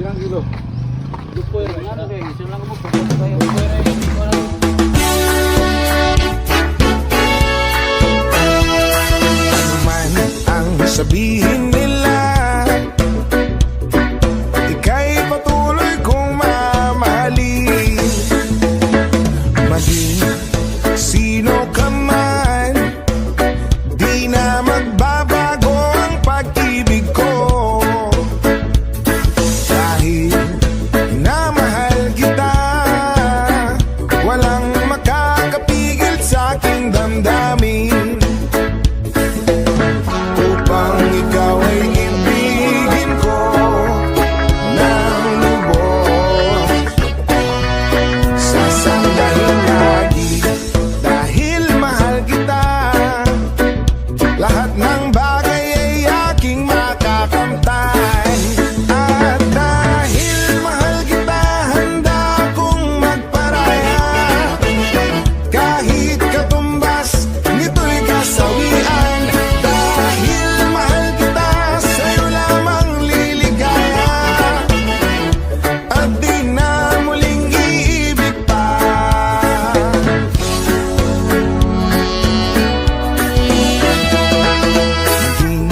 pirang kilo. Dupoy rin. Ano kayo? Isa lang mo. Dupoy rin. Ano man ang sabihin nila, ika'y patuloy kong mamahalin. Maging sino ka man, di na magbabago ang pag-ibig ko. Dahil minamahal kita, walang makakapigil sa aking damdamin. Upang ikaw ay ibigin ko ng lubos, sasandahin lagi dahil mahal kita. Lahat ng bagay ay aking makakamtan. At dahil mahal kita, handa kong magparaya. Kahit katumbas, nito'y kasawian. Dahil mahal kita, sa'yo lamang liligaya. At di na muling iibig pa. Maging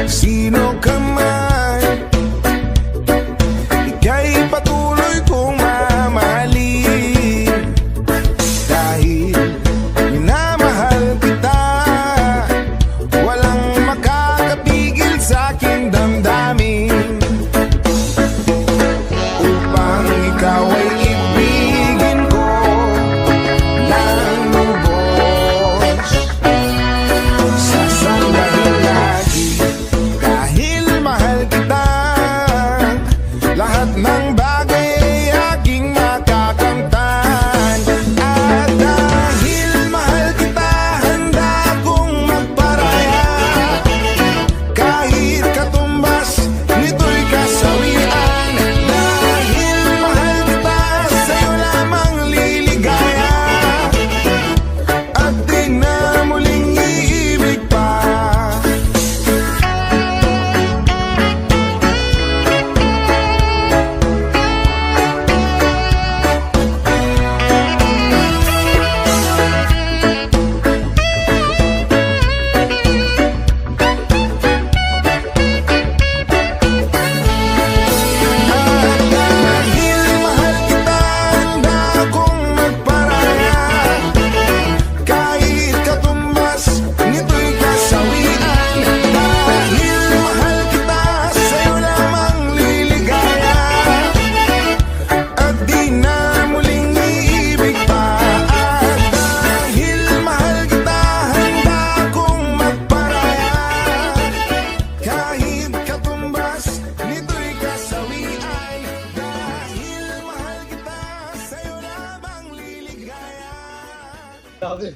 sino ka man, ika'y patuloy kong mamahalin. Dahil minamahal kita, walang makakapigil sa aking damdamin. Upang ikaw ay ibigin ko ng lubos, sasandahin lagi dahil mahal kita. Lahat ng bagay ay aking makakamtan. At dahil mahal kita, handa kong magparaya. Kahit katumbas, nito'y kasawian. Dahil mahal kita, sa'yo lamang liligaya. At di na muling iibig pa. At dahil mahal kita, handa akong magparaya. Kahit katumbas, nito'y kasawian. Dahil mahal kita, sa'yo lamang liligaya. At di na muling iibig pa. At dahil mahal kita, handa akong magparaya. Kahit katumbas, nito'y kasawian. Dahil mahal kita, sa'yo lamang liligaya. Sabi.